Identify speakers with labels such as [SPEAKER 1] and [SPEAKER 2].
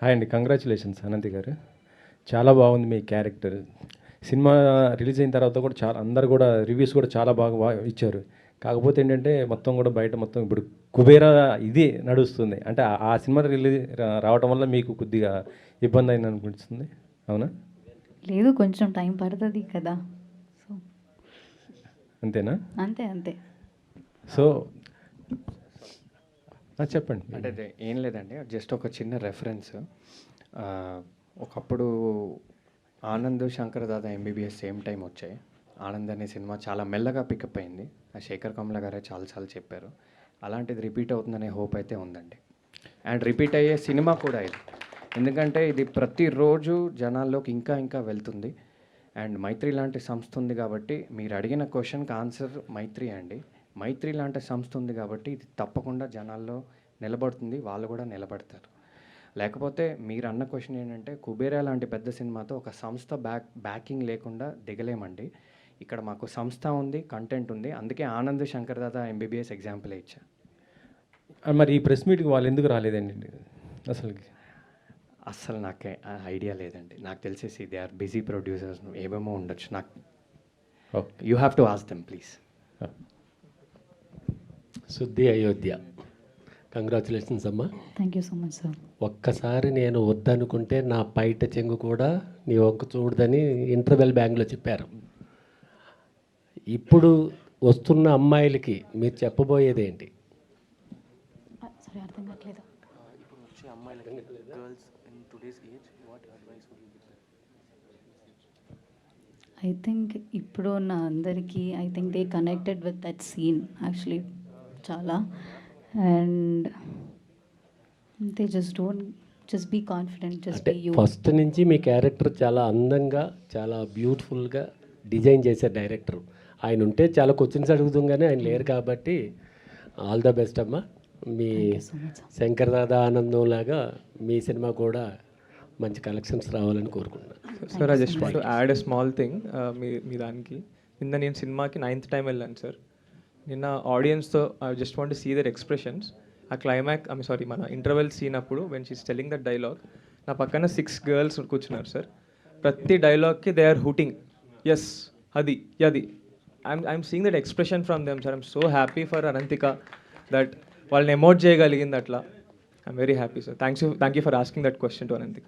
[SPEAKER 1] Hi అండి, congratulations Ananthi గారు. చాలా బాగుంది మీ క్యారెక్టర్. సినిమా రిలీజ్ అయిన తర్వాత కూడా చాలా అందరు కూడా రివ్యూస్ కూడా చాలా బాగా ఇచ్చారు. కాకపోతే ఏంటంటే మొత్తం కూడా బయట మొత్తం ఇప్పుడు కుబేరా ఇది నడుస్తుంది. అంటే ఆ సినిమా రిలీజ్ రావటం వల్ల మీకు కొద్దిగా ఇబ్బంది అయింది అనిపిస్తుంది, అవునా?
[SPEAKER 2] లేదు, కొంచెం టైం పడుతుంది కదా. సో
[SPEAKER 1] అంతేనా?
[SPEAKER 2] అంతే అంతే.
[SPEAKER 1] సో చెప్పండి.
[SPEAKER 3] అంటే ఏం లేదండి, జస్ట్ ఒక చిన్న రెఫరెన్స్. ఒకప్పుడు Anand Shankar Dada MBBS same time వచ్చాయి. ఆనంద్ అనే సినిమా చాలా మెల్లగా పికప్ అయింది. ఆ శేఖర్ కమల గారే చాలాసార్లు చెప్పారు. అలాంటిది రిపీట్ అవుతుందనే హోప్ అయితే ఉందండి. అండ్ రిపీట్ అయ్యే సినిమా కూడా ఇది, ఎందుకంటే ఇది ప్రతిరోజు జనాల్లోకి ఇంకా ఇంకా వెళ్తుంది. అండ్ మైత్రి లాంటి సంస్థ ఉంది కాబట్టి, మీరు అడిగిన క్వశ్చన్కి ఆన్సర్ మైత్రి అండి. మైత్రి లాంటి సంస్థ ఉంది కాబట్టి ఇది తప్పకుండా జనాల్లో నిలబడుతుంది, వాళ్ళు కూడా నిలబడతారు. లేకపోతే మీరు అన్న క్వశ్చన్ ఏంటంటే, కుబేరా లాంటి పెద్ద సినిమాతో ఒక సంస్థ బ్యాకింగ్ లేకుండా దిగలేమండి. ఇక్కడ మాకు సంస్థ ఉంది, కంటెంట్ ఉంది, అందుకే ఆనంద్ శంకర్ దాదా ఎంబీబీఎస్ ఎగ్జాంపుల్ ఇచ్చా.
[SPEAKER 1] మరి ఈ ప్రెస్ మీట్కి వాళ్ళు ఎందుకు రాలేదండి
[SPEAKER 3] అస్సలు నాకే ఐడియా లేదండి. నాకు తెలిసేసి దే ఆర్ బిజీ ప్రొడ్యూసర్స్, ఏమేమో ఉండొచ్చు. నాకు you have to ask them please.
[SPEAKER 4] శుద్ధి అయోధ్య, కంగ్రాచులేషన్స్ అమ్మా.
[SPEAKER 2] Thank you so much sir.
[SPEAKER 4] ఒక్కసారి నేను వద్దనుకుంటే నా పైట చెంగు కూడా నీ ఒక్క చూడదని ఇంటర్వెల్ బ్యాంగ్లో చెప్పారు. ఇప్పుడు వస్తున్న అమ్మాయిలకి మీరు చెప్పబోయేది ఏంటి?
[SPEAKER 2] సరే, అర్థం కావట్లేదు. ఐ థింక్ ఇప్పుడు ఉన్న అందరికీ I think they connected with that scene actually చాలా. And they just be confident, just be you.
[SPEAKER 4] First నుంచి మీ క్యారెక్టర్ చాలా అందంగా, చాలా బ్యూటిఫుల్గా డిజైన్ చేశారు డైరెక్టర్. ఆయన ఉంటే చాలా క్వశ్చన్స్ అడుగుతాం, కానీ ఆయన లేరు కాబట్టి ఆల్ ద బెస్ట్ అమ్మా. మీ శంకర్ దాదా ఆనందం లాగా మీ సినిమా కూడా మంచి కలెక్షన్స్ రావాలని కోరుకుంటున్నాను.
[SPEAKER 5] Sir, I just want to add a small thing. మీ దానికి నిన్న నేను సినిమాకి 9th టైం వెళ్ళాను సార్. నిన్న ఆడియన్స్తో I just want to see their expressions. ఆ క్లైమాక్స్ మన ఇంటర్వెల్ సీన్ అప్పుడు when she's telling that dialogue, నా పక్కన 6 గర్ల్స్ కూర్చున్నారు సార్. ప్రతి డైలాగ్కి దే ఆర్ హూటింగ్ ఎస్, అది అది. I'm seeing that expression from them sir. I'm so happy for Ananthika that వాళ్ళని ఎమోట్ చేయగలిగింది అట్లా. I'm very happy sir. Thank you for asking that question to Ananthika.